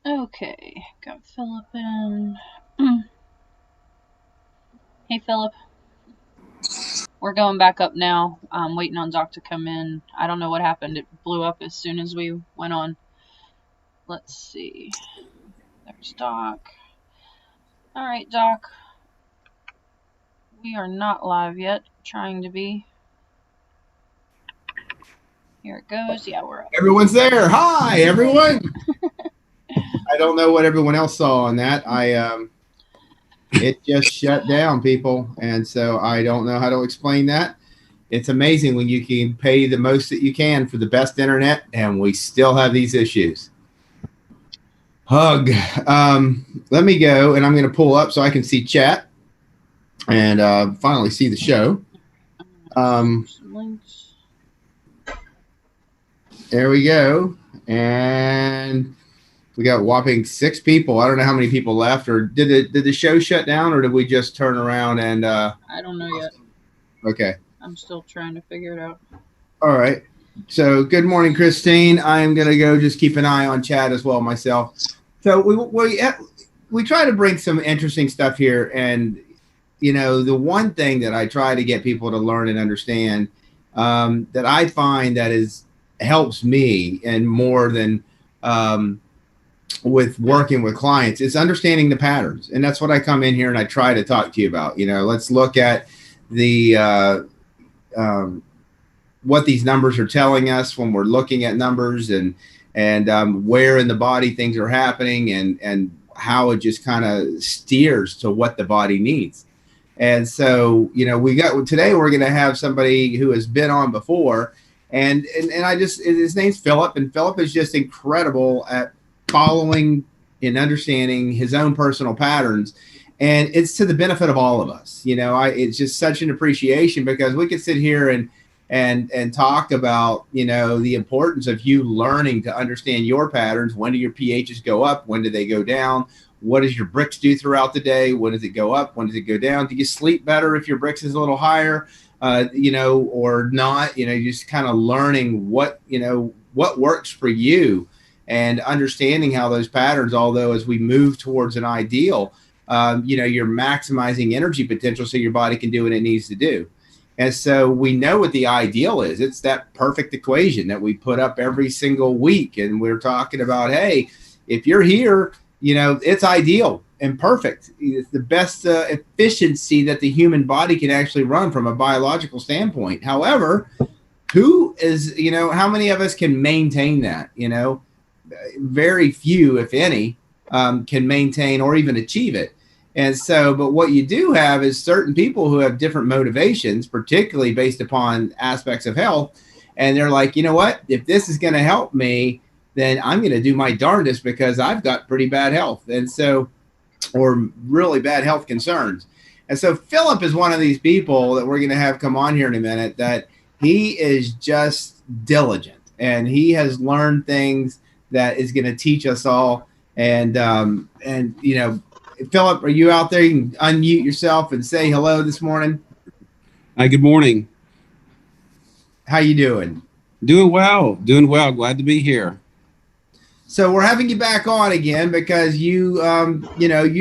Okay, got Philip in. Hey, Philip. We're going back up now. I'm waiting on Doc to come in. I don't know what happened. It blew up as soon as we went on. Let's see. There's Doc. Alright, Doc. We are not live yet. Trying to be. Here it goes. Yeah, we're up. Everyone's there. Hi, everyone. I don't know what everyone else saw on that. It just shut down, people, and so I don't know how to explain that. It's amazing when you can pay the most that you can for the best internet, and we still have these issues. Hug. Let me go, and I'm going to pull up so I can see chat and finally see the show. There we go, and we got whopping 6 people. I don't know how many people left, or did the show shut down, or did we just turn around and? I don't know yet. Okay. I'm still trying to figure it out. All right. So good morning, Christine. I am going to go just keep an eye on chat as well myself. So we try to bring some interesting stuff here, and the one thing that I try to get people to learn and understand that I find that helps me and more than with working with clients is understanding the patterns. And that's what I come in here and I try to talk to you about. Let's look at the what these numbers are telling us when we're looking at numbers, and where in the body things are happening, and how it just kind of steers to what the body needs. And so, today we're going to have somebody who has been on before, and his name's Philip, and Philip is just incredible at following and understanding his own personal patterns. And it's to the benefit of all of us. It's just such an appreciation, because we could sit here and talk about, the importance of you learning to understand your patterns. When do your pHs go up? When do they go down? What does your Brix do throughout the day? When does it go up? When does it go down? Do you sleep better if your Brix is a little higher, or not? Just kind of learning what works for you, and understanding how those patterns, although as we move towards an ideal, you're maximizing energy potential so your body can do what it needs to do. And so we know what the ideal is. It's that perfect equation that we put up every single week. And we're talking about, hey, if you're here, it's ideal and perfect. It's the best efficiency that the human body can actually run from a biological standpoint. However, how many of us can maintain that? Very few, if any, can maintain or even achieve it. And so, but what you do have is certain people who have different motivations, particularly based upon aspects of health. And they're like, you know what, if this is going to help me, then I'm going to do my darndest, because I've got pretty bad health. And so, or really bad health concerns. And so Philip is one of these people that we're going to have come on here in a minute, that he is just diligent, and he has learned things that is going to teach us all. And Philip, are you out there? You can unmute yourself and say hello this morning. Hi, good morning. How you doing? Doing well. Glad to be here. So we're having you back on again because you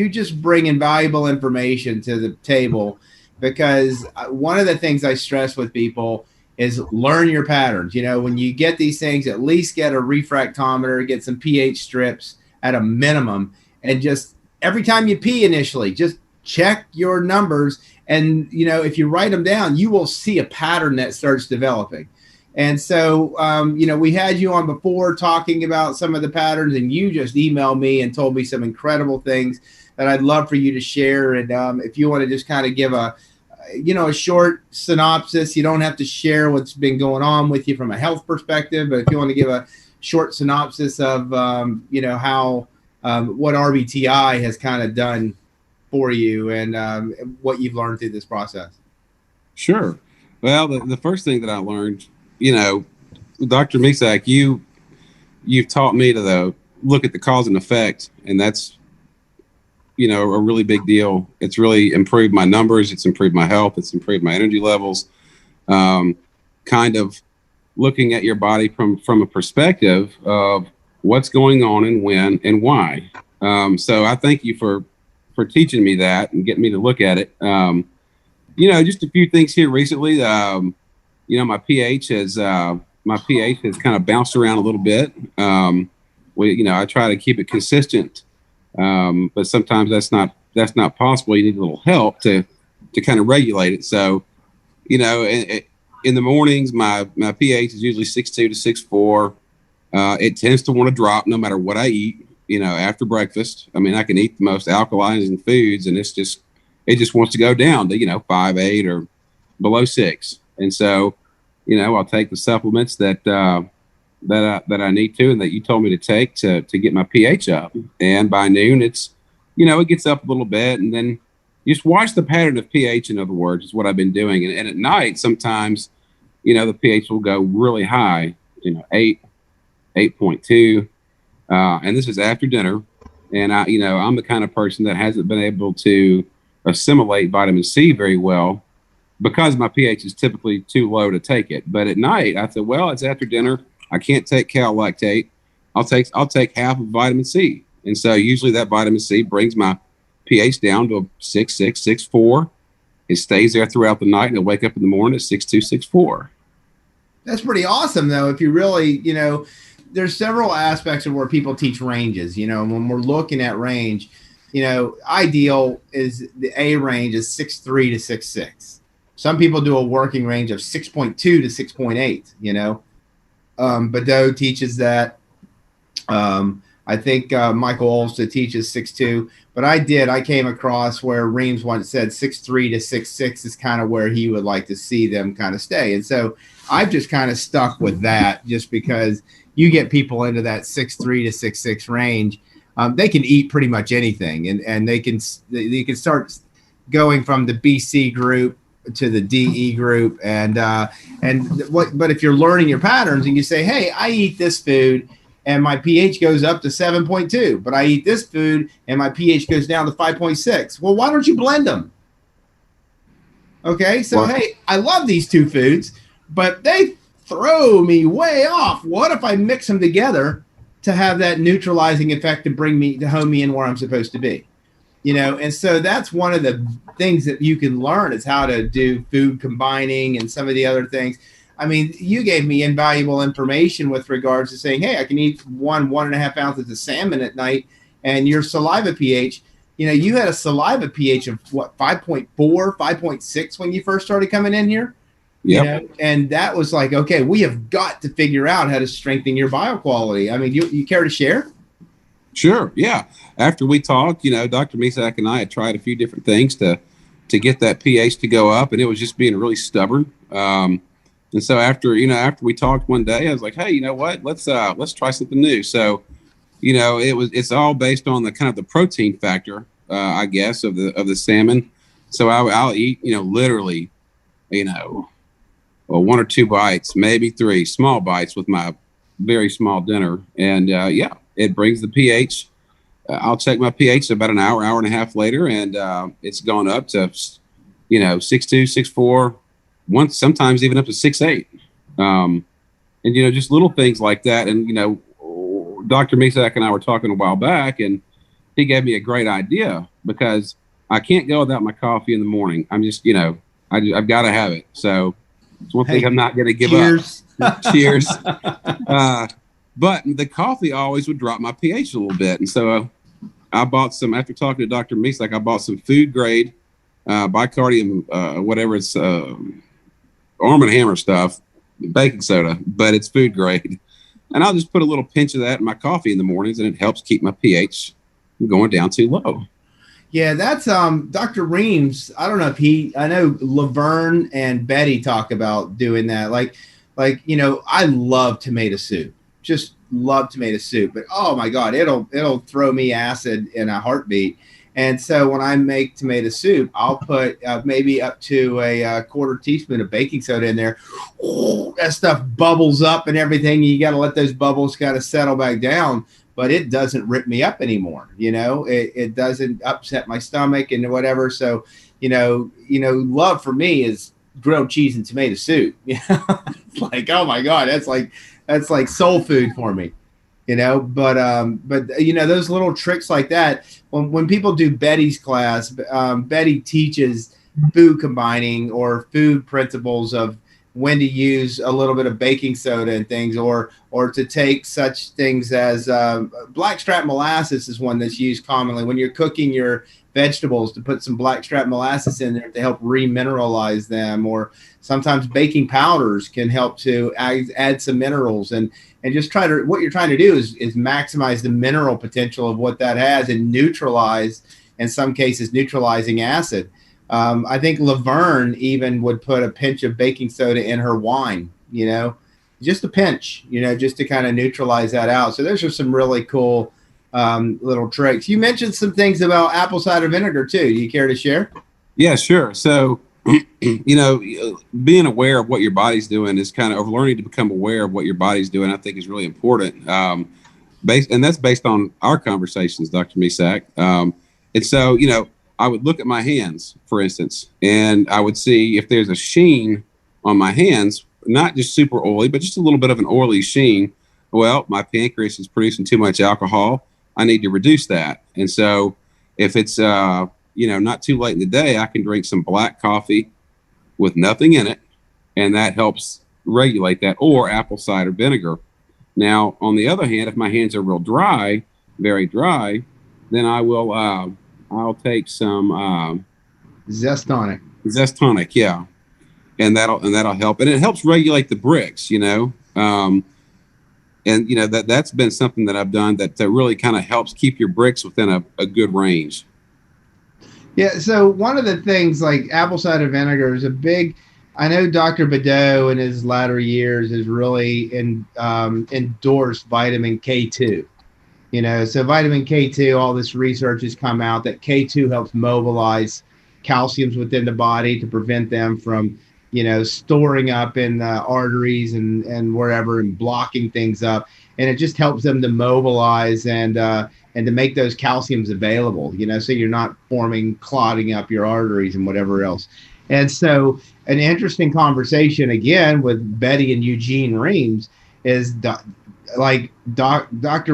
just bring invaluable information to the table, because one of the things I stress with people is learn your patterns. When you get these things, at least get a refractometer, get some pH strips at a minimum, and just every time you pee initially, just check your numbers. And, if you write them down, you will see a pattern that starts developing. And so, we had you on before talking about some of the patterns, and you just emailed me and told me some incredible things that I'd love for you to share. And if you want to just kind of give a short synopsis, you don't have to share what's been going on with you from a health perspective, but if you want to give a short synopsis of, how what RBTI has kind of done for you, and what you've learned through this process. Sure. Well, the first thing that I learned, Dr. Misak, you've taught me to look at the cause and effect, and that's, a really big deal. It's really improved my numbers. It's improved my health. It's improved my energy levels. Kind of looking at your body from a perspective of what's going on and when and why. So I thank you for teaching me that and getting me to look at it. Just a few things here recently. My pH has kind of bounced around a little bit. I try to keep it consistent, but sometimes that's not possible. You need a little help to kind of regulate it. So, in the mornings, my pH is usually 6.2 to 6.4. It tends to want to drop no matter what I eat. After breakfast, I mean, I can eat the most alkalizing foods, and it just wants to go down to 5.8 or below 6. And so, I'll take the supplements that I need to, and that you told me to take to get my pH up. And by noon, it gets up a little bit, and then just watch the pattern of pH. In other words, is what I've been doing. And at night, sometimes, the pH will go really high, 8, 8.2. And this is after dinner. And I'm the kind of person that hasn't been able to assimilate vitamin C very well because my pH is typically too low to take it. But at night, I thought, well, it's after dinner. I can't take cal lactate. I'll take half of vitamin C. And so usually that vitamin C brings my pH down to 6.6, 6.4. It stays there throughout the night, and I wake up in the morning at 6.2, 6.4. That's pretty awesome, though. If you really, there's several aspects of where people teach ranges. When we're looking at range, ideal is the A range is 6.3 to 6.6. Some people do a working range of 6.2 to 6.8. Badeau teaches that. I think Michael Olster teaches 6.2. But I came across where Reams once said 6.3 to 6.6 is kind of where he would like to see them kind of stay. And so I've just kind of stuck with that just because you get people into that 6.3 to 6.6 range. They can eat pretty much anything, and they can start going from the BC group to the DE group. But if you're learning your patterns and you say, hey, I eat this food and my pH goes up to 7.2, but I eat this food and my pH goes down to 5.6. Well, why don't you blend them? Okay, so hey, I love these two foods, but they throw me way off. What if I mix them together to have that neutralizing effect to home me in where I'm supposed to be? And so that's one of the things that you can learn is how to do food combining and some of the other things. I mean, you gave me invaluable information with regards to saying, hey, I can eat 1.5 ounces of salmon at night, and your saliva pH, you had a saliva pH of what, 5.4, 5.6 when you first started coming in here? Yeah. And that was like, okay, we have got to figure out how to strengthen your bioquality. I mean, you care to share? Sure. Yeah. After we talked, Dr. Misak and I had tried a few different things to get that pH to go up, and it was just being really stubborn. And so after we talked one day, I was like, hey, you know what? Let's try something new. So, it's all based on the kind of the protein factor, I guess, of the salmon. So I'll eat, literally, 1 or 2 bites, maybe 3 small bites with my very small dinner. And it brings the pH. I'll check my pH about an hour and a half later, and it's gone up to, 6.2, 6.4, once, sometimes even up to 6.8. And, just little things like that. And, Dr. Misak and I were talking a while back, and he gave me a great idea because I can't go without my coffee in the morning. I'm just, I've got to have it. So it's one thing I'm not going to give up. Cheers. But the coffee always would drop my pH a little bit. And so I bought some, after talking to Dr. Misak, I bought some food grade bicardium, whatever it's, Arm & Hammer stuff, baking soda, but it's food grade. And I'll just put a little pinch of that in my coffee in the mornings, and it helps keep my pH from going down too low. Yeah, that's Dr. Reams. I don't know if I know Laverne and Betty talk about doing that. Like, I love tomato soup. Just love tomato soup. But oh my God, it'll throw me acid in a heartbeat. And so when I make tomato soup, I'll put maybe up to a quarter teaspoon of baking soda in there. Ooh, that stuff bubbles up and everything. You got to let those bubbles kind of settle back down, but it doesn't rip me up anymore. It doesn't upset my stomach and whatever. So, love for me is grilled cheese and tomato soup. It's like, oh my God, that's like soul food for me. But those little tricks like that, when people do Betty's class, Betty teaches food combining or food principles of when to use a little bit of baking soda and things, or to take such things as blackstrap molasses is one that's used commonly when you're cooking your vegetables, to put some blackstrap molasses in there to help remineralize them, or sometimes baking powders can help to add some minerals, and just what you're trying to do is maximize the mineral potential of what that has and neutralize, in some cases, neutralizing acid. I think Laverne even would put a pinch of baking soda in her wine, just a pinch, just to kind of neutralize that out. So those are some really cool little tricks. You mentioned some things about apple cider vinegar too. Do you care to share? Yeah, sure. So, being aware of what your body's doing is kind of learning to become aware of what your body's doing, I think is really important. And that's based on our conversations, Dr. Misak. And so, I would look at my hands, for instance, and I would see if there's a sheen on my hands, not just super oily, but just a little bit of an oily sheen. Well, my pancreas is producing too much alcohol. I need to reduce that. And so if it's, not too late in the day, I can drink some black coffee with nothing in it, and that helps regulate that, or apple cider vinegar. Now, on the other hand, if my hands are real dry, very dry, then I will, I'll take some Zest tonic. Zest tonic, yeah, and that'll help, and it helps regulate the bricks, and that's been something that I've done that really kind of helps keep your bricks within a good range. Yeah. So one of the things, like apple cider vinegar, is a big. I know Dr. Badeau in his latter years has really endorsed vitamin K2. So vitamin K2, all this research has come out that K2 helps mobilize calciums within the body to prevent them from, storing up in the arteries and wherever, and blocking things up. And it just helps them to mobilize and to make those calciums available, so you're not clotting up your arteries and whatever else. And so an interesting conversation again with Betty and Eugene Reams is Dr.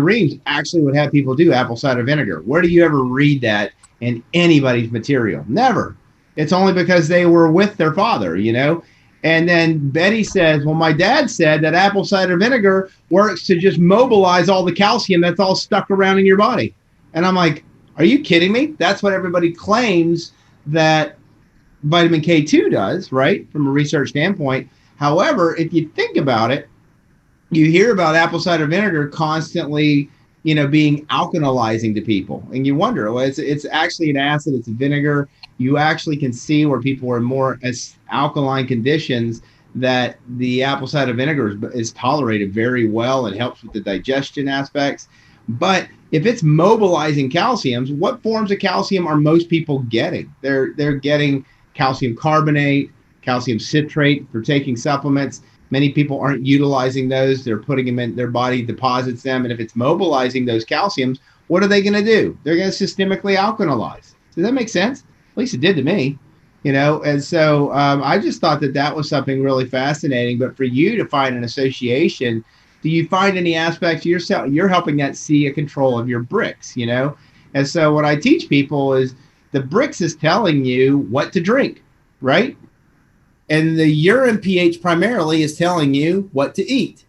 Reams actually would have people do apple cider vinegar. Where do you ever read that in anybody's material? Never. It's only because they were with their father, And then Betty says, well, my dad said that apple cider vinegar works to just mobilize all the calcium that's all stuck around in your body. And I'm like, are you kidding me? That's what everybody claims that vitamin K2 does, right? From a research standpoint. However, if you think about it, you hear about apple cider vinegar constantly, being alkalizing to people. And you wonder, well, it's actually an acid, it's a vinegar. You actually can see where people are more as alkaline conditions, that the apple cider vinegar is tolerated very well and helps with the digestion aspects. But if it's mobilizing calciums, what forms of calcium are most people getting? They're getting calcium carbonate, calcium citrate for taking supplements. Many people aren't utilizing those. They're putting them in their body, deposits them. And if it's mobilizing those calciums, what are they going to do? They're going to systemically alkalize. Does that make sense? At least it did to me, And so I just thought that was something really fascinating. But for you to find an association, do you find any aspects you're helping that see a control of your bricks, And so what I teach people is the bricks is telling you what to drink, right? And the urine pH primarily is telling you what to eat,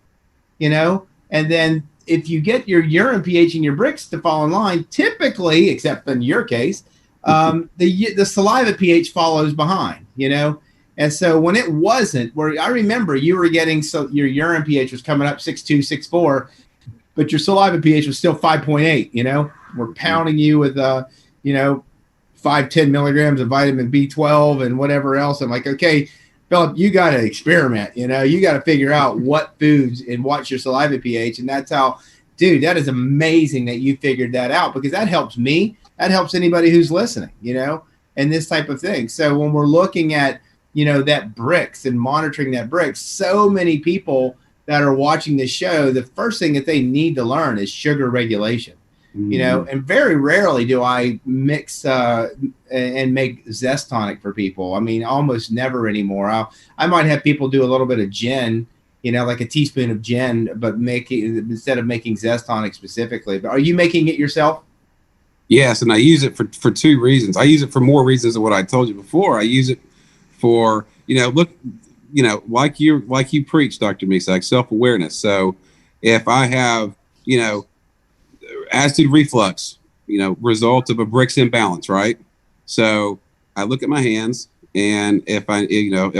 And then if you get your urine pH and your bricks to fall in line, typically, except in your case, the saliva pH follows behind, And so when it wasn't, where I remember you were getting, so your urine pH was coming up 6.2, 6.4, but your saliva pH was still 5.8, We're pounding you with, 5-10 milligrams of vitamin B12 and whatever else. I'm like, okay, Philip, you got to experiment, you got to figure out what foods and what's your saliva pH. And that's how, dude, that is amazing that you figured that out, because that helps me. That helps anybody who's listening, and this type of thing. So when we're looking at, that bricks and monitoring that bricks, so many people that are watching this show, the first thing that they need to learn is sugar regulation. And very rarely do I mix and make zest tonic for people. I mean, almost never anymore. I might have people do a little bit of gin like a teaspoon of gin, but instead of making zest tonic specifically. But are you making it yourself? Yes, and I use it for two reasons. I use it for more reasons than what I told you before. I use it for, like you preach, Dr. Misak, self-awareness. So if I have, acid reflux, result of a Brix imbalance, right? So I look at my hands, and if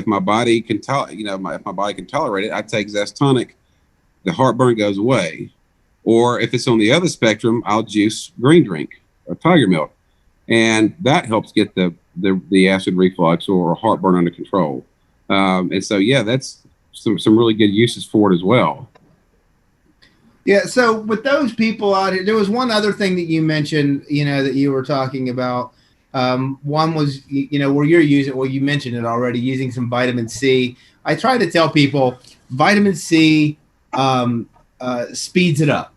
my body can if my body can tolerate it, I take zest tonic, the heartburn goes away. Or if it's on the other spectrum, I'll juice green drink or tiger milk, and that helps get the acid reflux or heartburn under control. And so, yeah, that's some really good uses for it as well. Yeah. So with those people out here, there was one other thing that you mentioned, that you were talking about. One was, where you're using, well, you mentioned it already, using some vitamin C. I try to tell people vitamin C speeds it up.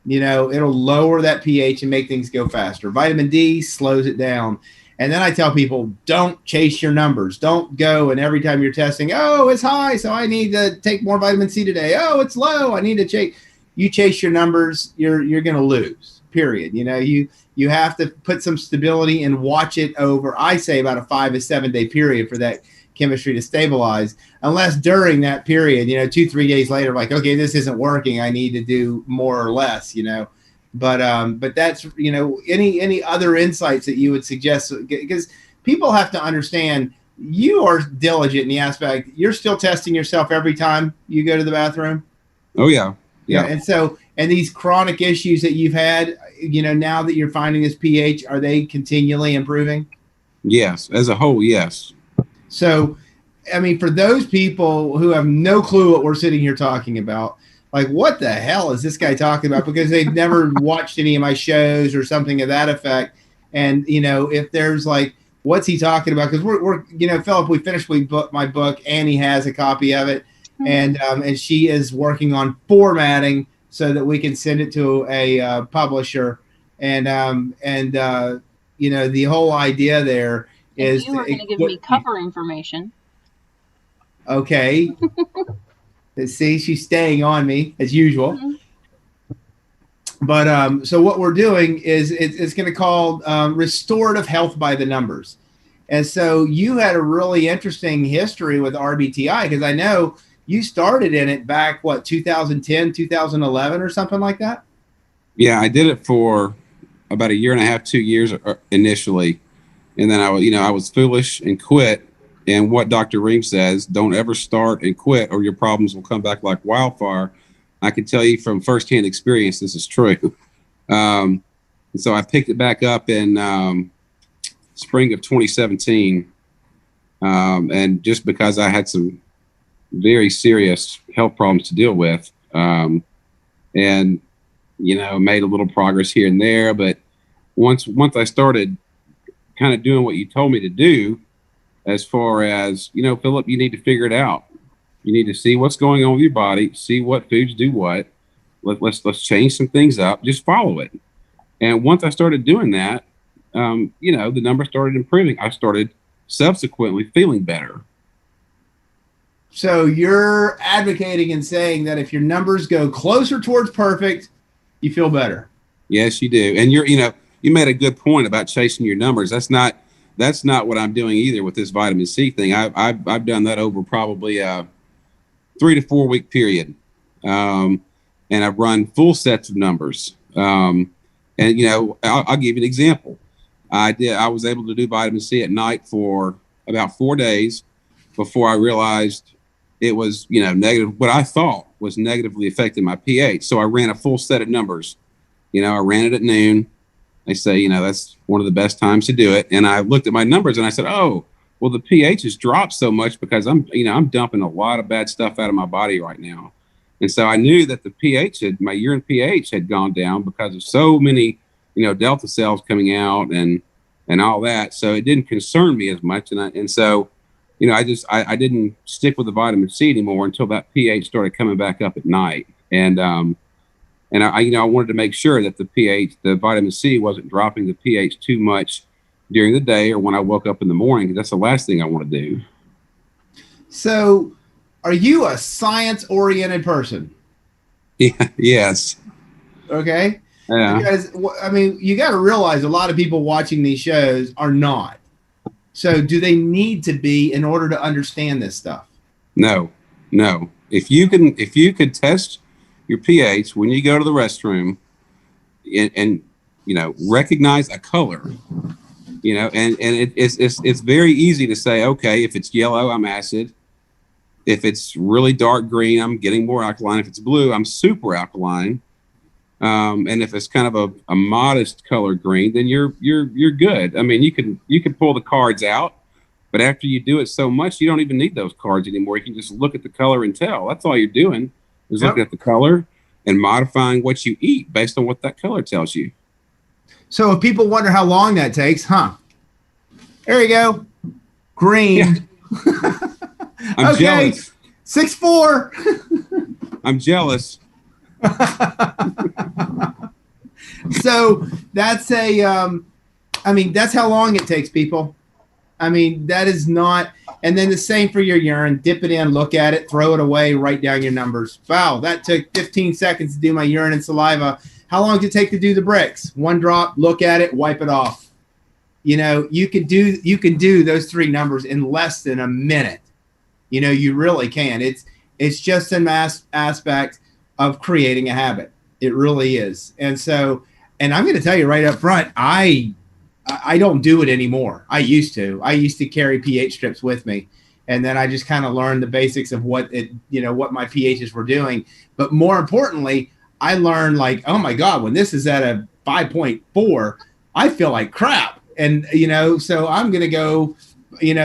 It'll lower that pH and make things go faster. Vitamin D slows it down. And then I tell people, don't chase your numbers. Don't go and every time you're testing, oh, it's high, so I need to take more vitamin C today. Oh, it's low, I need to chase. You chase your numbers, you're going to lose, period. You have to put some stability and watch it over, I say, about a 5 to 7 day period for that chemistry to stabilize, unless during that period, 2-3 days later, like, okay, this isn't working, I need to do more or less, but that's, any other insights that you would suggest, because people have to understand you are diligent in the aspect, you're still testing yourself every time you go to the bathroom. Oh yeah. And so, and these chronic issues that you've had, now that you're finding this pH, are they continually improving? Yes, as a whole, yes. So, I mean, for those people who have no clue what we're sitting here talking about, like, what the hell is this guy talking about? Because they've never watched any of my shows or something of that effect. And, if there's like, what's he talking about? Because we're Philip, we finished my book. Annie has a copy of it. And she is working on formatting so that we can send it to a publisher. And the whole idea there is you were going to give me cover information. Okay. See, she's staying on me as usual. Mm-hmm. But so what we're doing is it's going to call restorative health by the numbers. And so you had a really interesting history with RBTI, because I know you started in it back, 2010, 2011 or something like that? Yeah, I did it for about 1.5 years, 2 years initially. And then I was foolish and quit. And what Dr. Ream says, don't ever start and quit or your problems will come back like wildfire. I can tell you from firsthand experience, this is true. And so I picked it back up in spring of 2017. And just because I had some very serious health problems to deal with, and made a little progress here and there, but once I started kind of doing what you told me to do, as far as, Philip, you need to figure it out. You need to see what's going on with your body, see what foods do what. Let's change some things up, just follow it. And once I started doing that, the numbers started improving. I started subsequently feeling better. So you're advocating and saying that if your numbers go closer towards perfect, you feel better. Yes, you do. And you made a good point about chasing your numbers. That's not what I'm doing either with this vitamin C thing. I've done that over probably a 3 to 4 week period. And I've run full sets of numbers. And I'll give you an example. I was able to do vitamin C at night for about 4 days before I realized it was, negative. What I thought was negatively affecting my pH. So I ran a full set of numbers. I ran it at noon. They say, that's one of the best times to do it. And I looked at my numbers and I said, oh, well, the pH has dropped so much because I'm dumping a lot of bad stuff out of my body right now. And so I knew that my urine pH had gone down because of so many, delta cells coming out and all that. So it didn't concern me as much. And so I didn't stick with the vitamin C anymore until that pH started coming back up at night. And I wanted to make sure that the vitamin C wasn't dropping the pH too much during the day or when I woke up in the morning. That's the last thing I want to do. So are you a science-oriented person? Yeah. Yes. Okay. Yeah. Because I mean, you got to realize a lot of people watching these shows are not. So, do they need to be in order to understand this stuff? No. No. If you could test your pH when you go to the restroom, and recognize a color, and it's very easy to say, okay, if it's yellow, I'm acid. If it's really dark green, I'm getting more alkaline. If it's blue, I'm super alkaline. And if it's kind of a modest color green, then you're good. I mean, you can pull the cards out, but after you do it so much, you don't even need those cards anymore. You can just look at the color and tell. That's all you're doing is looking Yep. at the color and modifying what you eat based on what that color tells you. So, if people wonder how long that takes, there you go. Green. Yeah. I'm okay. jealous. 6'4". I'm jealous. So that's that's how long it takes, people. I mean, that is not, and then the same for your urine. Dip it in, look at it, throw it away, write down your numbers. Wow, that took 15 seconds to do my urine and saliva. How long did it take to do the bricks? 1 drop, look at it, wipe it off. You can do those 3 numbers in less than a minute. You really can. It's just an aspect of creating a habit. It really is. And so, and I'm going to tell you right up front, I don't do it anymore. I used to carry pH strips with me. And then I just kind of learned the basics of what my pHs were doing. But more importantly, I learned like, oh my God, when this is at a 5.4, I feel like crap. And, so I'm going to go,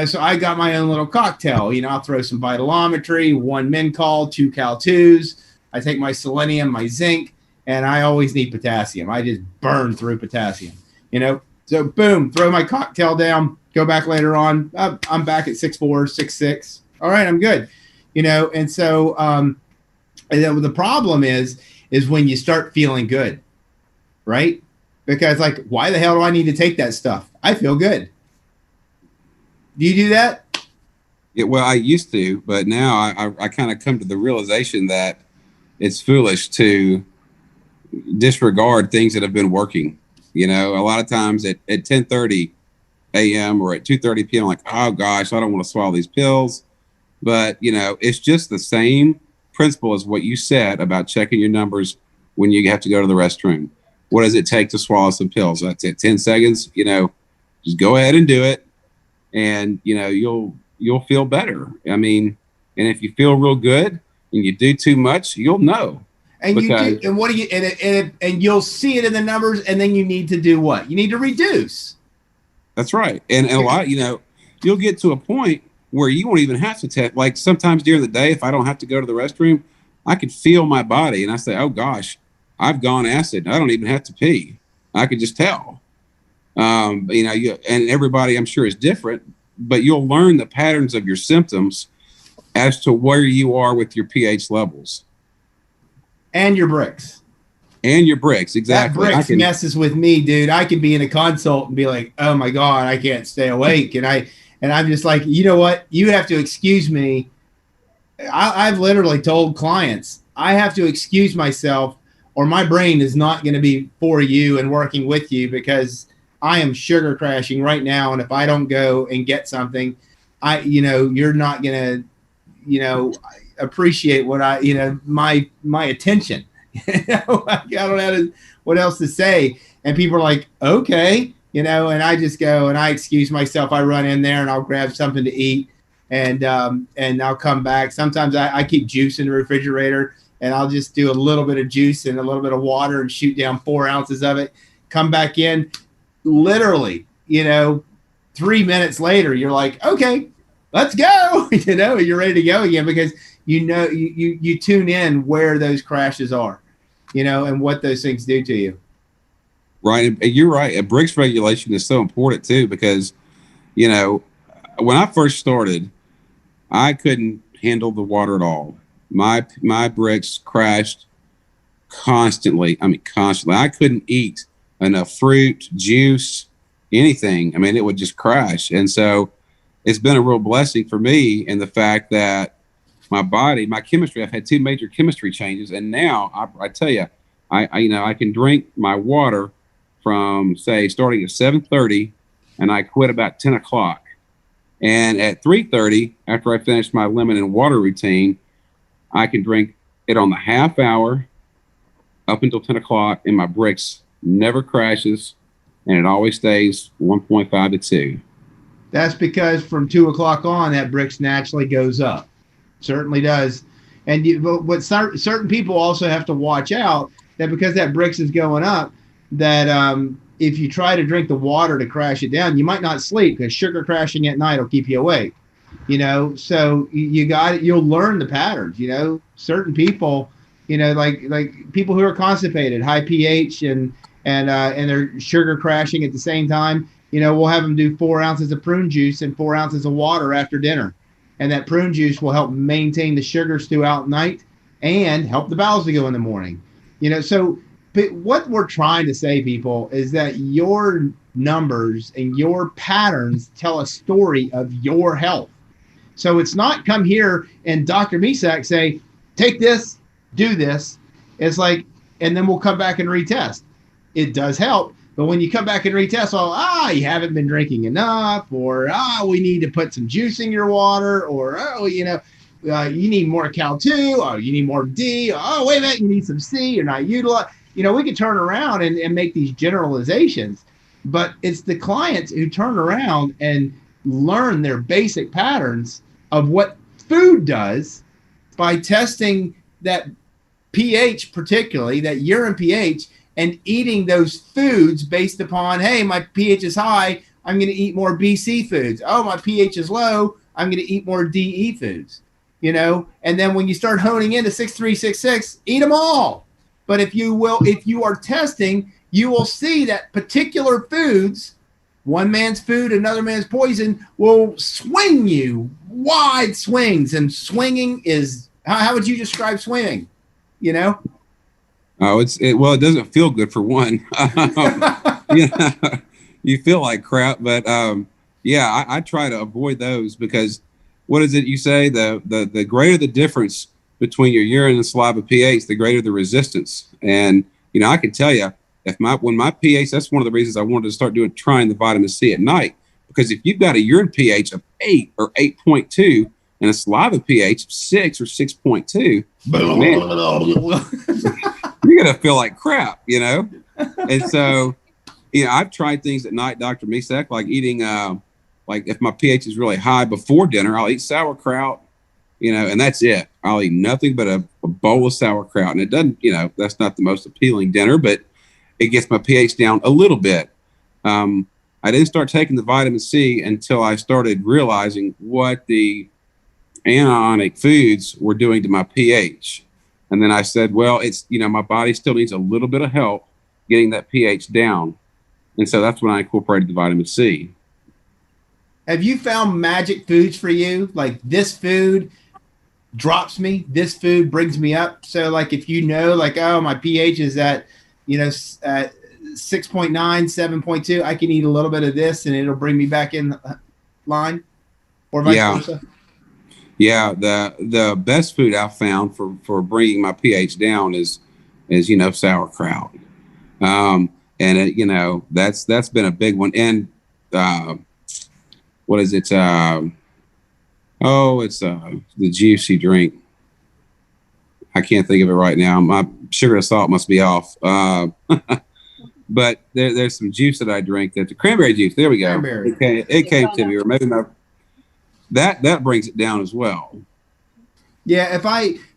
so I got my own little cocktail. I'll throw some Vitalometry, 1 Mincol, 2 Cal2s. I take my selenium, my zinc, and I always need potassium. I just burn through potassium, So boom, throw my cocktail down, go back later on. I'm back at 6'4", 6'6". All right, I'm good, And so and then the problem is when you start feeling good, right? Because like, why the hell do I need to take that stuff? I feel good. Do you do that? Yeah, well, I used to, but now I kind of come to the realization that it's foolish to disregard things that have been working. A lot of times at 10:30 a.m. or at 2:30 p.m., I'm like, oh gosh, I don't want to swallow these pills. But, it's just the same principle as what you said about checking your numbers when you have to go to the restroom. What does it take to swallow some pills? That's it, 10 seconds, just go ahead and do it. And, you'll feel better. I mean, and if you feel real good and you do too much, you'll know. And what do you, and you'll see it in the numbers, and then you need to do what? You need to reduce. That's right. And a lot, you'll get to a point where you won't even have to test. Like sometimes during the day, if I don't have to go to the restroom, I can feel my body and I say, oh gosh, I've gone acid. I don't even have to pee. I can just tell. And everybody I'm sure is different, but you'll learn the patterns of your symptoms as to where you are with your pH levels. And your bricks. Exactly. That bricks messes with me, dude. I can be in a consult and be like, oh my God, I can't stay awake. And I'm just like, you know what? You have to excuse me. I've literally told clients, I have to excuse myself or my brain is not going to be for you and working with you because I am sugar crashing right now. And if I don't go and get something, you're not going to, appreciate what my attention. I don't know what else to say. And people are like, okay, and I just go and I excuse myself. I run in there and I'll grab something to eat and I'll come back. Sometimes I keep juice in the refrigerator and I'll just do a little bit of juice and a little bit of water and shoot down 4 ounces of it, come back in. Literally, 3 minutes later, you're like, okay, let's go. You're ready to go again because you tune in where those crashes are, and what those things do to you. Right. And you're right. A bricks regulation is so important too, because, when I first started, I couldn't handle the water at all. My bricks crashed constantly. I mean, constantly. I couldn't eat enough fruit, juice, anything. I mean, it would just crash. And so it's been a real blessing for me in the fact that my body, my chemistry. I've had 2 major chemistry changes, and now I tell you, I can drink my water from, say, starting at 7:30, and I quit about 10 o'clock. And at 3:30, after I finish my lemon and water routine, I can drink it on the half hour up until 10 o'clock, and my bricks never crashes, and it always stays 1.5 to 2. That's because from 2 o'clock on, that bricks naturally goes up. Certainly does. And what certain people also have to watch out, that because that bricks is going up, that if you try to drink the water to crash it down, you might not sleep, because sugar crashing at night will keep you awake. So you'll learn the patterns. Certain people, like people who are constipated, high pH, and they're sugar crashing at the same time. We'll have them do 4 ounces of prune juice and 4 ounces of water after dinner. And that prune juice will help maintain the sugars throughout night and help the bowels to go in the morning. But what we're trying to say, people, is that your numbers and your patterns tell a story of your health. So it's not come here and Dr. Misak say, take this, do this. It's like, and then we'll come back and retest. It does help. But when you come back and retest, you haven't been drinking enough, or we need to put some juice in your water, or you need more Cal2, or you need more D. Oh, wait a minute, you need some C. You're not utilizing. We can turn around and make these generalizations, but it's the clients who turn around and learn their basic patterns of what food does by testing that pH, particularly that urine pH, and eating those foods based upon, hey, my pH is high, I'm going to eat more BC foods. Oh, my pH is low, I'm going to eat more DE foods. And then when you start honing into 6366, eat them all. But if you are testing, you will see that particular foods, one man's food, another man's poison, will swing you wide swings. And swinging is, how would you describe swinging? Oh, it doesn't feel good for one. You feel like crap, but I try to avoid those, because what is it you say? The greater the difference between your urine and saliva pH, the greater the resistance. And I can tell you, when my pH, that's one of the reasons I wanted to start trying the vitamin C at night, because if you've got a urine pH of 8 or 8.2 and a saliva pH of 6 or 6.2, man, you're gonna feel like crap, And so, I've tried things at night, Dr. Misak, like eating, like if my pH is really high before dinner, I'll eat sauerkraut, and that's it. I'll eat nothing but a bowl of sauerkraut, and it doesn't, that's not the most appealing dinner, but it gets my pH down a little bit. I didn't start taking the vitamin C until I started realizing what the anionic foods were doing to my pH. And then I said, well, it's, my body still needs a little bit of help getting that pH down. And so that's when I incorporated the vitamin C. Have you found magic foods for you? Like, this food drops me, this food brings me up. So like, if my pH is at, at 6.9, 7.2, I can eat a little bit of this and it'll bring me back in line, or vice versa. Yeah, the best food I've found for bringing my pH down is sauerkraut, and it, that's been a big one. And what is it? It's the juicy drink. I can't think of it right now. My sugar and salt must be off. But there's some juice that I drink. That's the cranberry juice. There we go. Cranberry. It came to me, or maybe that brings it down as well. Yeah,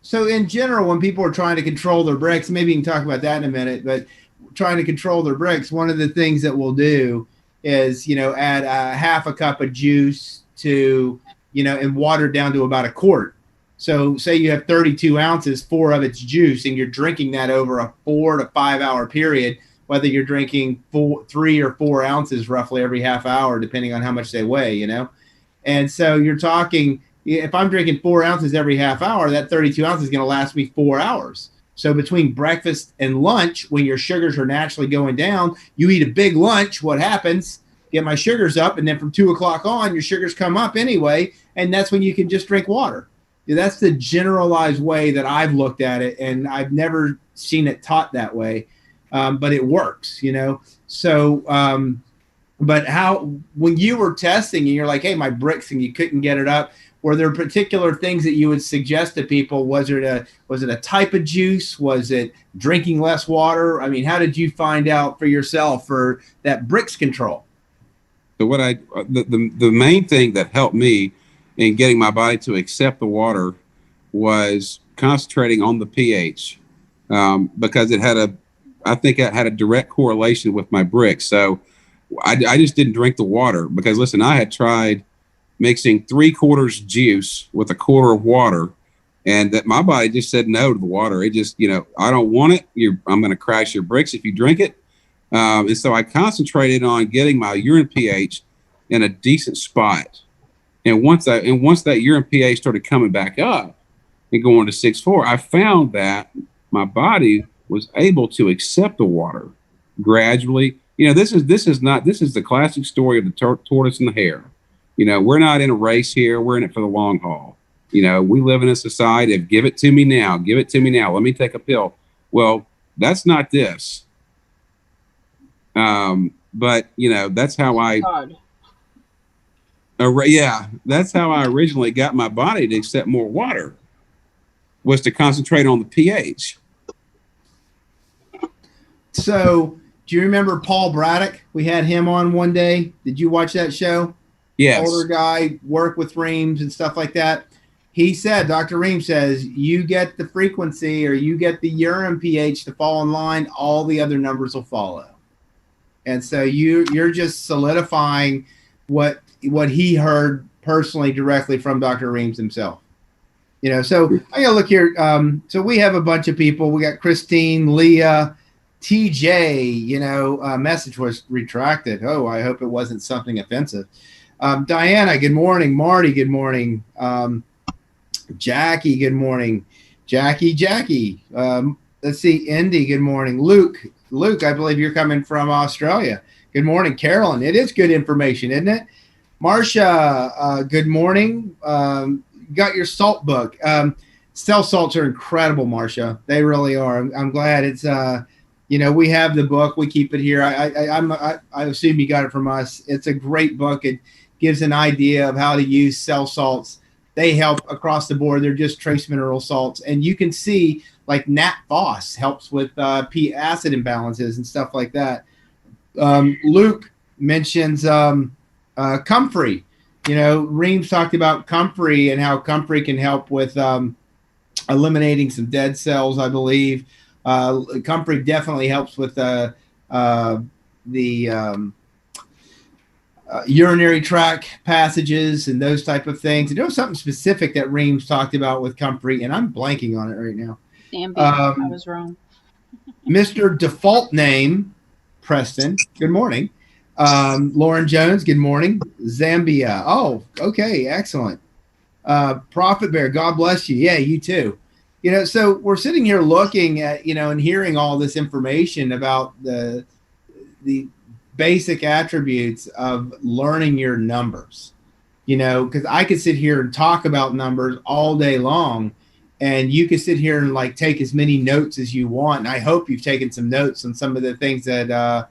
so in general, when people are trying to control their bricks, maybe you can talk about that in a minute, but trying to control their bricks, one of the things that we'll do is, add a half a cup of juice to, and water down to about a quart. So say you have 32 ounces, 4 of it's juice, and you're drinking that over a 4 to 5 hour period, whether you're drinking 3 or 4 ounces roughly every half hour, depending on how much they weigh, And so you're talking, if I'm drinking 4 ounces every half hour, that 32 ounces is going to last me 4 hours. So between breakfast and lunch, when your sugars are naturally going down, you eat a big lunch, what happens? Get my sugars up, and then from 2 o'clock on, your sugars come up anyway, and that's when you can just drink water. That's the generalized way that I've looked at it, and I've never seen it taught that way, but it works, So, but when you were testing and you're like, hey, my bricks, and you couldn't get it up, were there particular things that you would suggest to people? Was it a type of juice? Was it drinking less water? I mean, how did you find out for yourself for that bricks control? So the main thing that helped me in getting my body to accept the water was concentrating on the pH, because I think it had a direct correlation with my bricks. So I just didn't drink the water because, listen, I had tried mixing 3/4 juice with 1/4 of water, and that my body just said no to the water. It just, I don't want it. I'm going to crash your bricks if you drink it. And so I concentrated on getting my urine pH in a decent spot. And once that urine pH started coming back up and going to 6.4, I found that my body was able to accept the water gradually. This is the classic story of the tortoise and the hare. We're not in a race here. We're in it for the long haul. We live in a society of give it to me now. Give it to me now. Let me take a pill. Well, that's not this. But that's how that's how I originally got my body to accept more water, was to concentrate on the pH. So, do you remember Paul Braddock? We had him on one day. Did you watch that show? Yes. Older guy, work with Reams and stuff like that. He said, Dr. Reams says, you get the frequency or you get the urine pH to fall in line, all the other numbers will follow. And so you're just solidifying what he heard personally directly from Dr. Reams himself. So I gotta look here. So we have a bunch of people. We got Christine, Leah, TJ, message was retracted. Oh, I hope it wasn't something offensive. Diana, good morning. Marty, good morning. Jackie, good morning. Jackie. Let's see. Indy, good morning. Luke, I believe you're coming from Australia. Good morning. Carolyn, it is good information, isn't it? Marcia, good morning. Got your salt book. Cell salts are incredible, Marcia. They really are. I'm glad it's, we have the book. We keep it here. I assume you got it from us. It's a great book. It gives an idea of how to use cell salts. They help across the board. They're just trace mineral salts. And you can see like Nat Foss helps with P acid imbalances and stuff like that. Luke mentions comfrey. Reams talked about comfrey and how comfrey can help with eliminating some dead cells, I believe. Comfrey definitely helps with the urinary tract passages and those type of things. And there was something specific that Reams talked about with comfrey, and I'm blanking on it right now. I was wrong. Mr. Default Name, Preston, good morning. Lauren Jones, good morning. Zambia. Oh, okay, excellent. Prophet Bear, God bless you. Yeah, you too. So we're sitting here looking at, and hearing all this information about the basic attributes of learning your numbers, because I could sit here and talk about numbers all day long, and you can sit here and like take as many notes as you want. And I hope you've taken some notes on some of the things that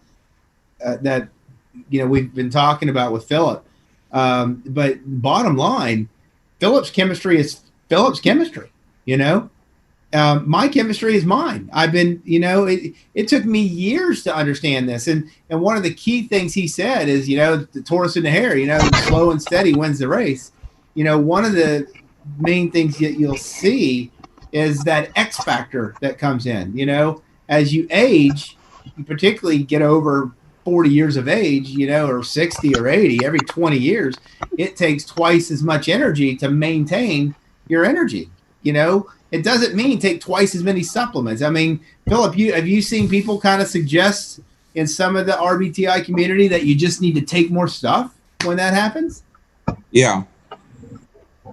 we've been talking about with Philip. But bottom line, Philip's chemistry is Philip's chemistry. My chemistry is mine. I've been, it took me years to understand this. And one of the key things he said is, the tortoise and the hare, slow and steady wins the race. One of the main things that you'll see is that X factor that comes in, as you age, you particularly get over 40 years of age, or 60 or 80, every 20 years, it takes twice as much energy to maintain your energy. It doesn't mean take twice as many supplements. I mean, Philip, have you seen people kind of suggest in some of the RBTI community that you just need to take more stuff when that happens? Yeah.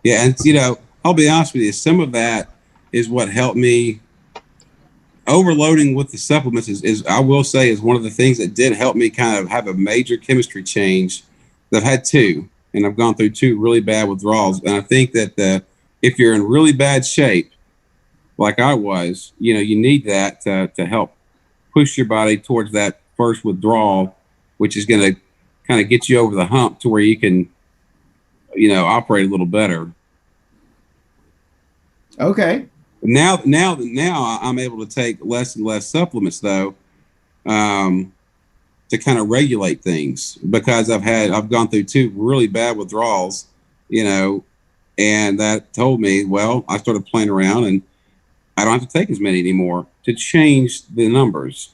And, I'll be honest with you, some of that is what helped me. Overloading with the supplements is I will say, is one of the things that did help me kind of have a major chemistry change. I've had two, and I've gone through two really bad withdrawals. And I think that if you're in really bad shape, like I was, you need that to help push your body towards that first withdrawal, which is going to kind of get you over the hump to where you can, operate a little better. Okay. Now I'm able to take less and less supplements though, to kind of regulate things, because I've gone through 2 really bad withdrawals, and that told me, well, I started playing around and I don't have to take as many anymore to change the numbers.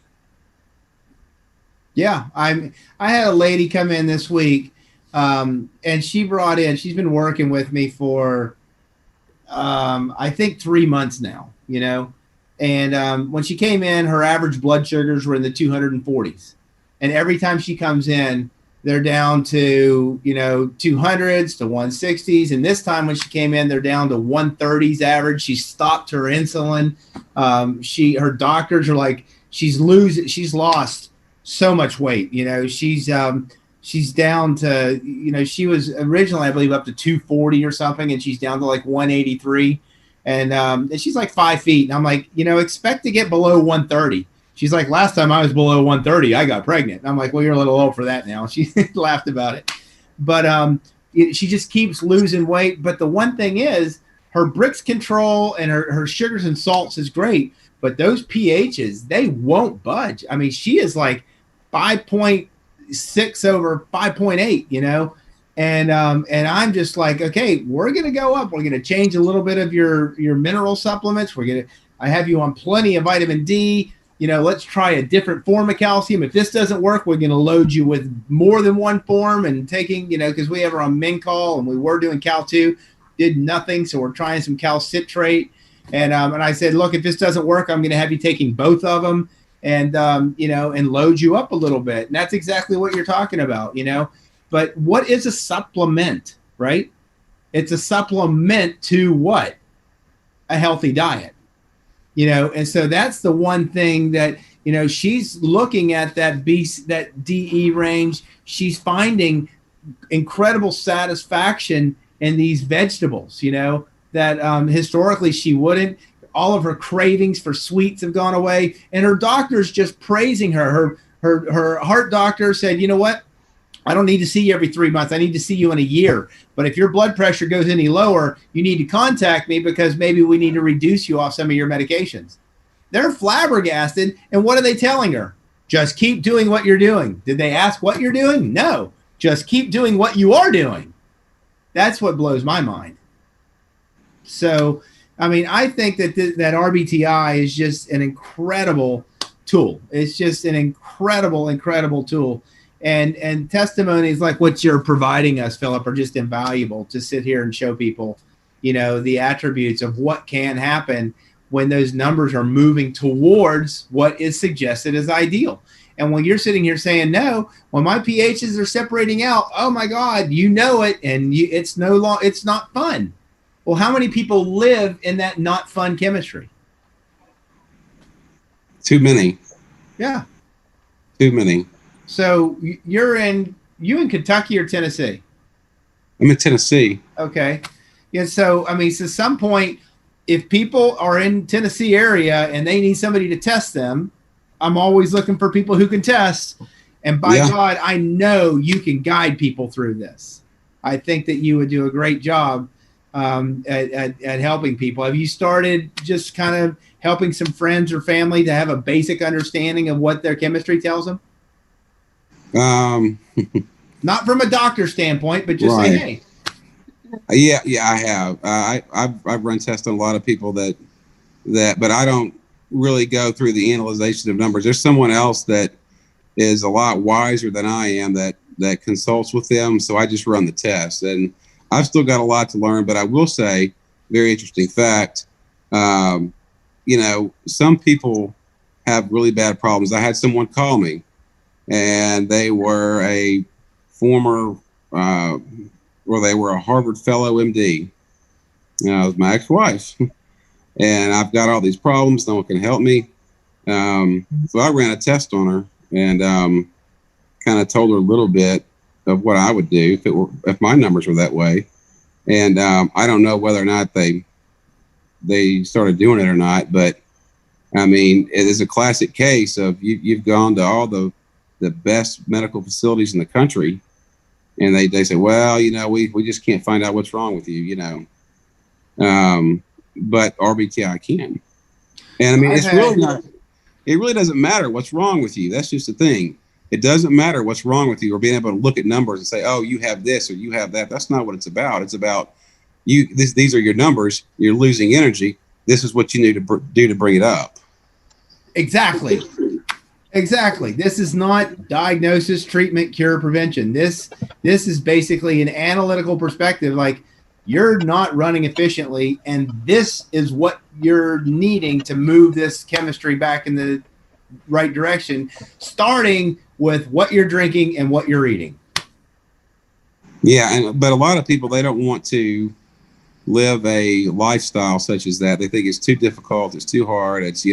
Yeah, I had a lady come in this week, and she's been working with me for I think 3 months now, and when she came in, her average blood sugars were in the 240s, and every time she comes in, they're down to 200s to 160s, and this time when she came in, they're down to 130s average. She stopped her insulin. Her doctors are like, she's lost so much weight. She's down to, she was originally, I believe, up to 240 or something, and she's down to like 183. And she's like 5 feet. And I'm like, expect to get below 130. She's like, last time I was below 130, I got pregnant. And I'm like, well, you're a little old for that now. She laughed about it. But she just keeps losing weight. But the one thing is, her Brix control and her sugars and salts is great. But those pHs, they won't budge. I mean, she is like 5.6 over 5.8, and I'm just like, okay, we're going to go up. We're going to change a little bit of your mineral supplements. I have you on plenty of vitamin D. Let's try a different form of calcium. If this doesn't work, we're going to load you with more than one form and taking, because we have her on Mincol and we were doing Cal-2, did nothing. So we're trying some calcitrate. And I said, look, if this doesn't work, I'm going to have you taking both of them and load you up a little bit. And that's exactly what you're talking about, But what is a supplement, right? It's a supplement to what? A healthy diet. And so that's the one thing that, she's looking at that DE range. She's finding incredible satisfaction in these vegetables, that historically she wouldn't. All of her cravings for sweets have gone away, and her doctor's just praising her. Her heart doctor said, you know what? I don't need to see you every 3 months. I need to see you in a year. But if your blood pressure goes any lower, you need to contact me because maybe we need to reduce you off some of your medications. They're flabbergasted. And what are they telling her? Just keep doing what you're doing. Did they ask what you're doing? No. Just keep doing what you are doing. That's what blows my mind. So, I mean, I think that that RBTI is just an incredible tool. It's just an incredible tool. And testimonies like what you're providing us, Philip, are just invaluable to sit here and show people, the attributes of what can happen when those numbers are moving towards what is suggested as ideal. And when you're sitting here saying, no, when my pHs are separating out, oh my God, it, and it's not fun. Well, how many people live in that not fun chemistry? Too many. Yeah. Too many. So you in Kentucky or Tennessee? I'm in Tennessee. Okay. Yeah. So, I mean, so some point, if people are in Tennessee area and they need somebody to test them, I'm always looking for people who can test. And by God, I know you can guide people through this. I think that you would do a great job at helping people. Have you started just kind of helping some friends or family to have a basic understanding of what their chemistry tells them? Not from a doctor standpoint, but just say, hey. Yeah, I have. I've run tests on a lot of people that, but I don't really go through the analyzation of numbers. There's someone else that is a lot wiser than I am that consults with them. So I just run the test, and I've still got a lot to learn. But I will say, very interesting fact. Some people have really bad problems. I had someone call me, and they were a former, they were a Harvard fellow MD. It was my ex-wife, and I've got all these problems. No one can help me. So I ran a test on her and kind of told her a little bit of what I would do if my numbers were that way. And I don't know whether or not they started doing it or not, but I mean, it is a classic case of you've gone to all the best medical facilities in the country, and they say, well, we just can't find out what's wrong with you, but RBTI can. And I mean, it's really not, it really doesn't matter what's wrong with you. That's just the thing. It doesn't matter what's wrong with you, or being able to look at numbers and say, oh, you have this or you have that. That's not what it's about. It's about these are your numbers. You're losing energy. This is what you need to do to bring it up. Exactly. This is not diagnosis, treatment, cure, prevention. This is basically an analytical perspective. Like, you're not running efficiently, and this is what you're needing to move this chemistry back in the right direction, starting with what you're drinking and what you're eating. Yeah, but a lot of people, they don't want to live a lifestyle such as that. They think it's too difficult, it's too hard. It's,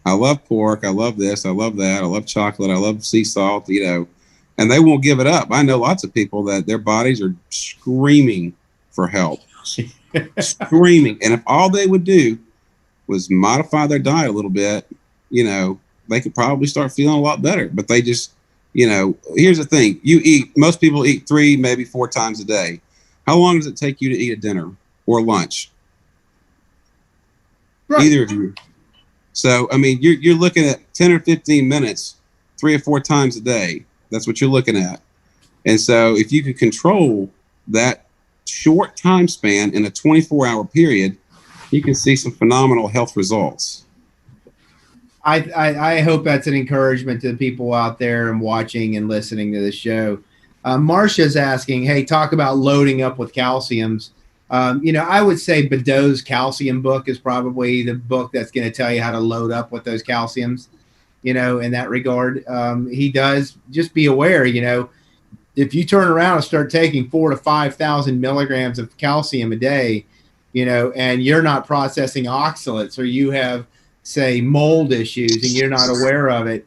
I love pork, I love this, I love that, I love chocolate, I love sea salt, and they won't give it up. I know lots of people that their bodies are screaming for help, screaming. And if all they would do was modify their diet a little bit, they could probably start feeling a lot better. But they just, here's the thing. Most people eat 3, maybe 4 times a day. How long does it take you to eat a dinner or lunch? Right. Either of you. So, I mean, you're looking at 10 or 15 minutes, 3 or 4 times a day. That's what you're looking at. And so if you could control that short time span in a 24-hour period, you can see some phenomenal health results. I hope that's an encouragement to the people out there and watching and listening to the show. Marcia's asking, hey, talk about loading up with calciums. I would say Badeau's calcium book is probably the book that's going to tell you how to load up with those calciums, in that regard. He does. Just be aware, if you turn around and start taking 4,000 to 5,000 milligrams of calcium a day, and you're not processing oxalates, or you have, say, mold issues and you're not aware of it,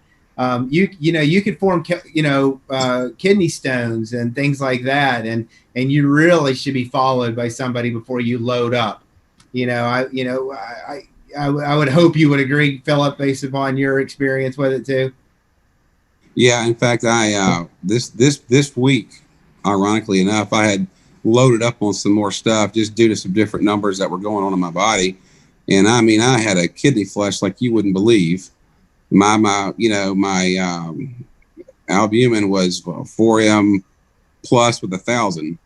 you could form, kidney stones and things like that. And you really should be followed by somebody before you load up. I would hope you would agree, Philip, based upon your experience with it too. Yeah, in fact, I this week, ironically enough, I had loaded up on some more stuff just due to some different numbers that were going on in my body, and I mean, I had a kidney flush like you wouldn't believe. My albumin was 4M plus with 1,000,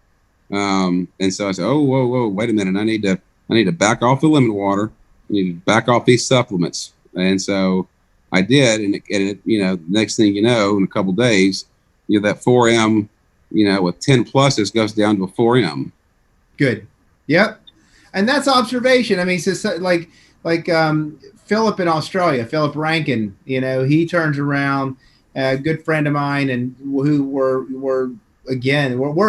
and so I said, oh, whoa, wait a minute, I need to back off the lemon water, I need to back off these supplements, and so I did, and it, next thing you know, in a couple of days, that 4M, with 10 pluses goes down to a 4M. Good. Yep. And that's observation. I mean, so like Philip in Australia, Philip Rankin, he turns around, a good friend of mine, and who we're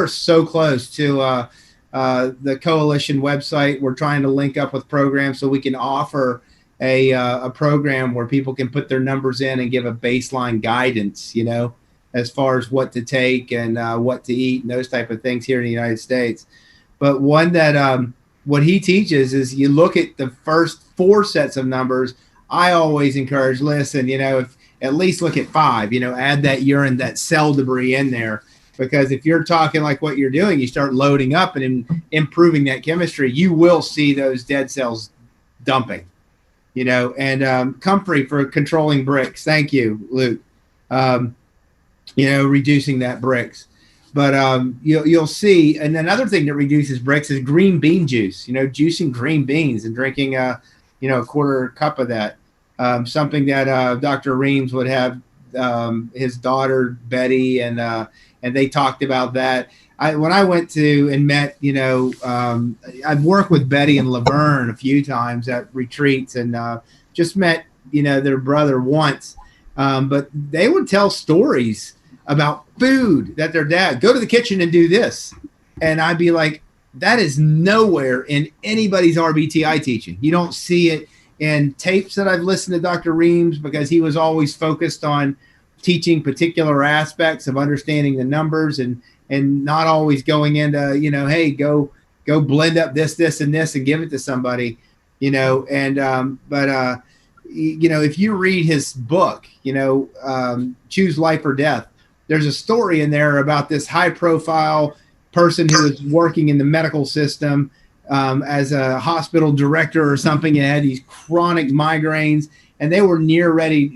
so close to the coalition website. We're trying to link up with programs so we can offer a program where people can put their numbers in and give a baseline guidance, as far as what to take and what to eat and those type of things here in the United States. But one that what he teaches is you look at the first 4 sets of numbers. I always encourage, listen, if at least look at 5, add that urine, that cell debris in there, because if you're talking like what you're doing, you start loading up and improving that chemistry, you will see those dead cells dumping. And Comfrey for controlling bricks. Thank you, Luke. Reducing that bricks. But you'll see. And another thing that reduces bricks is green bean juice, juicing green beans and drinking, a quarter cup of that. Something that Dr. Reams would have his daughter, Betty, and they talked about that. When I went to and met, I've worked with Betty and Laverne a few times at retreats, and just met, their brother once. But they would tell stories about food that their dad, go to the kitchen and do this. And I'd be like, that is nowhere in anybody's RBTI teaching. You don't see it in tapes that I've listened to Dr. Reams, because he was always focused on teaching particular aspects of understanding the numbers and not always going into, hey, go go blend up this, and this and give it to somebody, if you read his book, Choose Life or Death, there's a story in there about this high profile person who was working in the medical system as a hospital director or something, and had these chronic migraines, and he was near ready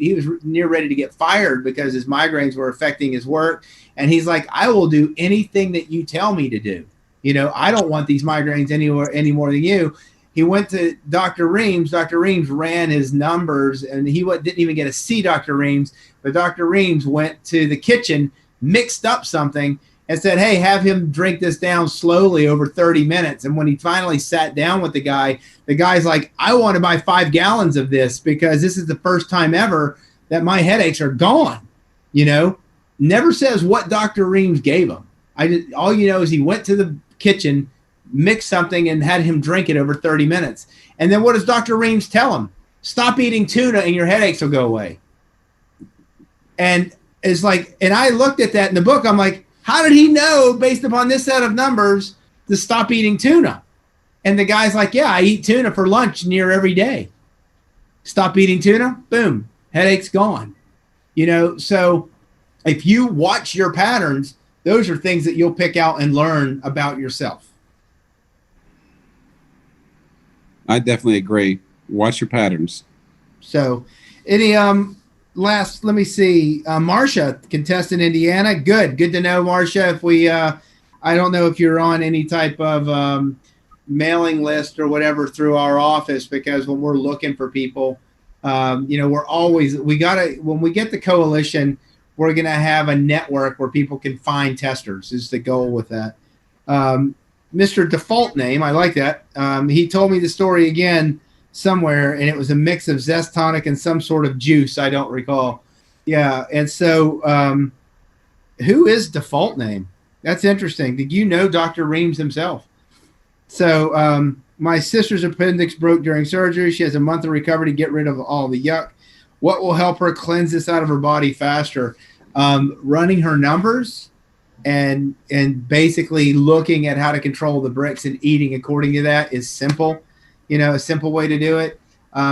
to get fired because his migraines were affecting his work. And he's like, I will do anything that you tell me to do. I don't want these migraines any more than you. He went to Dr. Reams. Dr. Reams ran his numbers, and he didn't even get to see Dr. Reams, but Dr. Reams went to the kitchen, mixed up something, and said, hey, have him drink this down slowly over 30 minutes. And when he finally sat down with the guy's like, I want to buy 5 gallons of this because this is the first time ever that my headaches are gone. Never says what Dr. Reams gave him. All you know is he went to the kitchen, mixed something, and had him drink it over 30 minutes. And then what does Dr. Reams tell him? Stop eating tuna and your headaches will go away. And it's like, and I looked at that in the book. I'm like, how did he know based upon this set of numbers to stop eating tuna? And the guy's like, yeah, I eat tuna for lunch near every day. Stop eating tuna, boom, headache's gone. So if you watch your patterns, those are things that you'll pick out and learn about yourself. I definitely agree. Watch your patterns. So any let me see. Marcia, contestant Indiana. Good to know, Marcia. If we, I don't know if you're on any type of mailing list or whatever through our office, because when we're looking for people, when we get the coalition, we're going to have a network where people can find testers is the goal with that. Mr. Default Name, I like that. He told me the story again somewhere, and it was a mix of Zest tonic and some sort of juice. I don't recall. Yeah. And so who is Default Name? That's interesting. Did you know Dr. Reams himself? So my sister's appendix broke during surgery. She has a month of recovery to get rid of all the yuck. What will help her cleanse this out of her body faster? Running her numbers and basically looking at how to control the bricks and eating according to that is simple. A simple way to do it.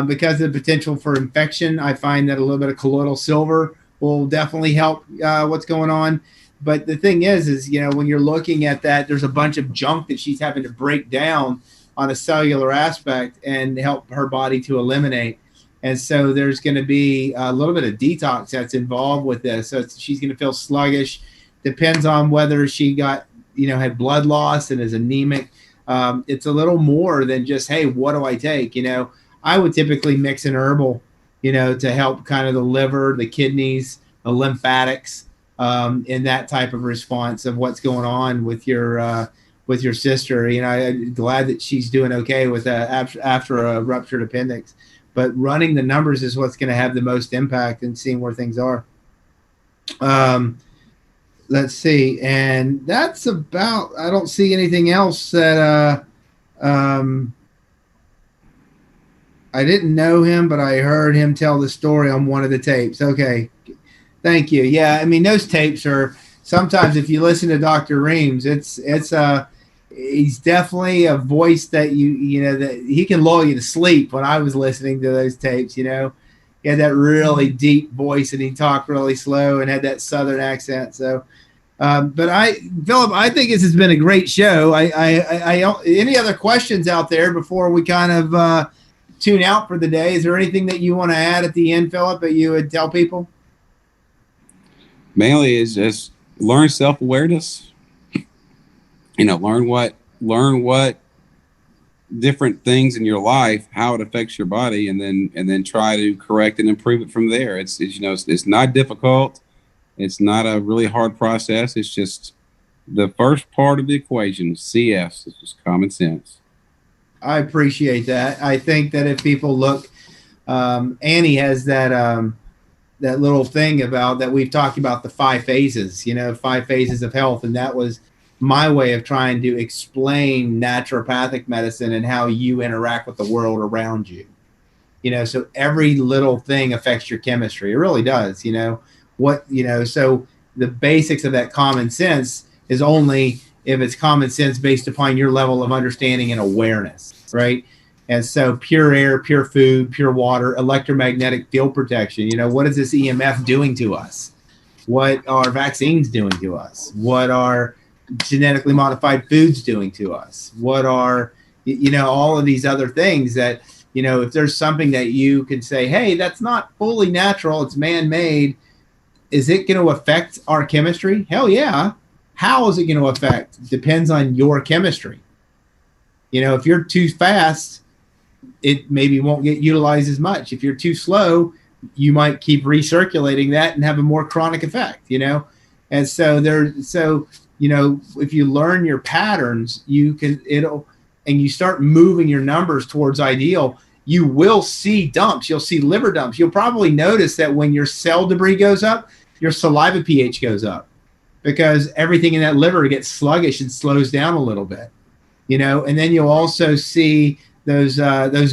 Because of the potential for infection, I find that a little bit of colloidal silver will definitely help what's going on. But the thing is when you're looking at that, there's a bunch of junk that she's having to break down on a cellular aspect and help her body to eliminate. And so there's going to be a little bit of detox that's involved with this. So she's going to feel sluggish. Depends on whether she got, had blood loss and is anemic. It's a little more than just, hey, what do I take? I would typically mix an herbal, to help kind of the liver, the kidneys, the lymphatics, in that type of response of what's going on with your sister. I'm glad that she's doing okay with after a ruptured appendix. But running the numbers is what's going to have the most impact and seeing where things are. Let's see. And that's about, I don't see anything else that I didn't know him, but I heard him tell the story on one of the tapes. Okay. Thank you. Yeah. I mean, those tapes are sometimes, if you listen to Dr. Reams, he's definitely a voice that that he can lull you to sleep. When I was listening to those tapes, he had that really deep voice and he talked really slow and had that Southern accent. So, but Philip, I think this has been a great show. Any other questions out there before we kind of tune out for the day? Is there anything that you want to add at the end, Philip, that you would tell people? Mainly is just learn self-awareness. Learn what different things in your life, how it affects your body, and then try to correct and improve it from there. It's not difficult. It's not a really hard process. It's just the first part of the equation, CS. It's just common sense. I appreciate that. I think that if people look, Annie has that little thing about that we've talked about, the 5 phases, 5 phases of health. And that was my way of trying to explain naturopathic medicine and how you interact with the world around you. So every little thing affects your chemistry. It really does, so the basics of that common sense is only if it's common sense based upon your level of understanding and awareness, right? And so pure air, pure food, pure water, electromagnetic field protection. You know, what is this EMF doing to us? What are vaccines doing to us? What are genetically modified foods doing to us? What are, you know, all of these other things that, you know, if there's something that you can say, hey, that's not fully natural, it's man-made, is it going to affect our chemistry? Hell yeah. How is it going to affect? Depends on your chemistry. You know, if you're too fast, it maybe won't get utilized as much. If you're too slow, you might keep recirculating that and have a more chronic effect, you know? And so you know, if you learn your patterns, and you start moving your numbers towards ideal, you will see dumps. You'll see liver dumps. You'll probably notice that when your cell debris goes up, your saliva pH goes up because everything in that liver gets sluggish and slows down a little bit, you know? And then you'll also see those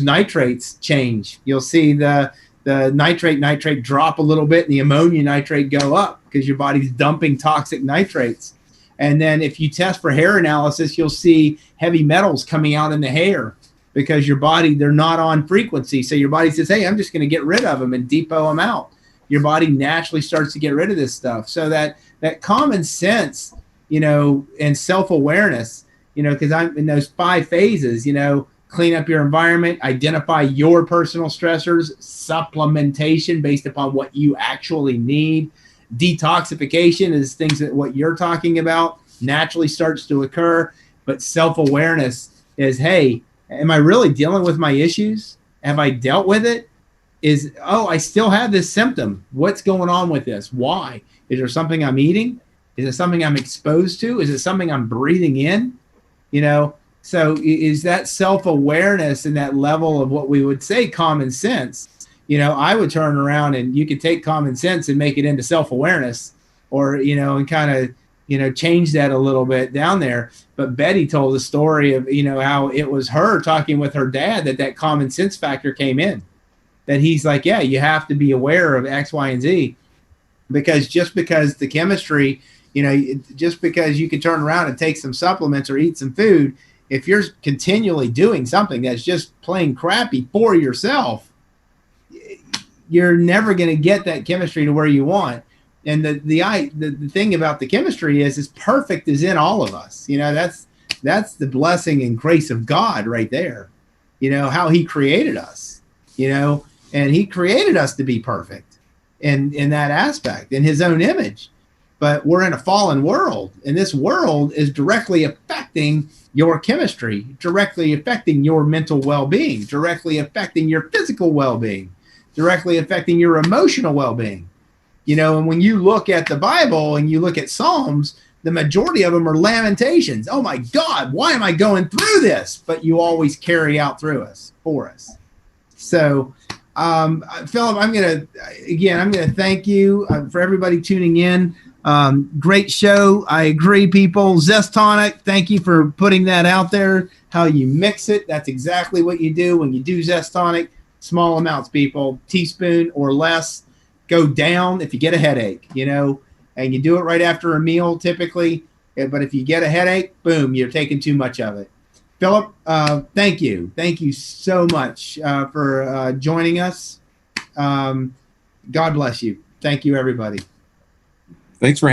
nitrates change. You'll see the nitrate drop a little bit and the ammonia nitrate go up because your body's dumping toxic nitrates. And then if you test for hair analysis, you'll see heavy metals coming out in the hair because your body, they're not on frequency. So your body says, hey, I'm just going to get rid of them and depot them out. Your body naturally starts to get rid of this stuff. So that common sense, you know, and self-awareness, you know, because I'm in those 5 phases, you know, clean up your environment, identify your personal stressors, supplementation based upon what you actually need. Detoxification is things that what you're talking about naturally starts to occur. But self-awareness is, hey, am I really dealing with my issues? Have I dealt with it? I still have this symptom. What's going on with this? Why? Is there something I'm eating? Is it something I'm exposed to? Is it something I'm breathing in? You know, so is that self-awareness and that level of what we would say common sense? You know, I would turn around and you could take common sense and make it into self-awareness, or, you know, and kind of, you know, change that a little bit down there. But Betty told the story of, you know, how it was her talking with her dad that common sense factor came in, that he's like, yeah, you have to be aware of X, Y, and Z, because just because the chemistry, you know, just because you can turn around and take some supplements or eat some food, if you're continually doing something that's just plain crappy for yourself, you're never going to get that chemistry to where you want. And the thing about the chemistry is perfect is in all of us. You know, that's the blessing and grace of God right there. You know, how he created us, you know, and he created us to be perfect in that aspect, in his own image. But we're in a fallen world, and this world is directly affecting your chemistry, directly affecting your mental well-being, directly affecting your physical well-being, directly affecting your emotional well-being. You know, and when you look at the Bible and you look at Psalms, the majority of them are lamentations. Oh my God, why am I going through this? But you always carry out through us, for us. So, Philip, I'm going to thank you for everybody tuning in. Great show. I agree, people. Zestonic, thank you for putting that out there. How you mix it, that's exactly what you do when you do Zestonic. Small amounts, people, teaspoon or less. Go down if you get a headache, you know, and you do it right after a meal typically. But if you get a headache, boom, you're taking too much of it. Philip, thank you. Thank you so much for joining us. God bless you. Thank you, everybody. Thanks for having me.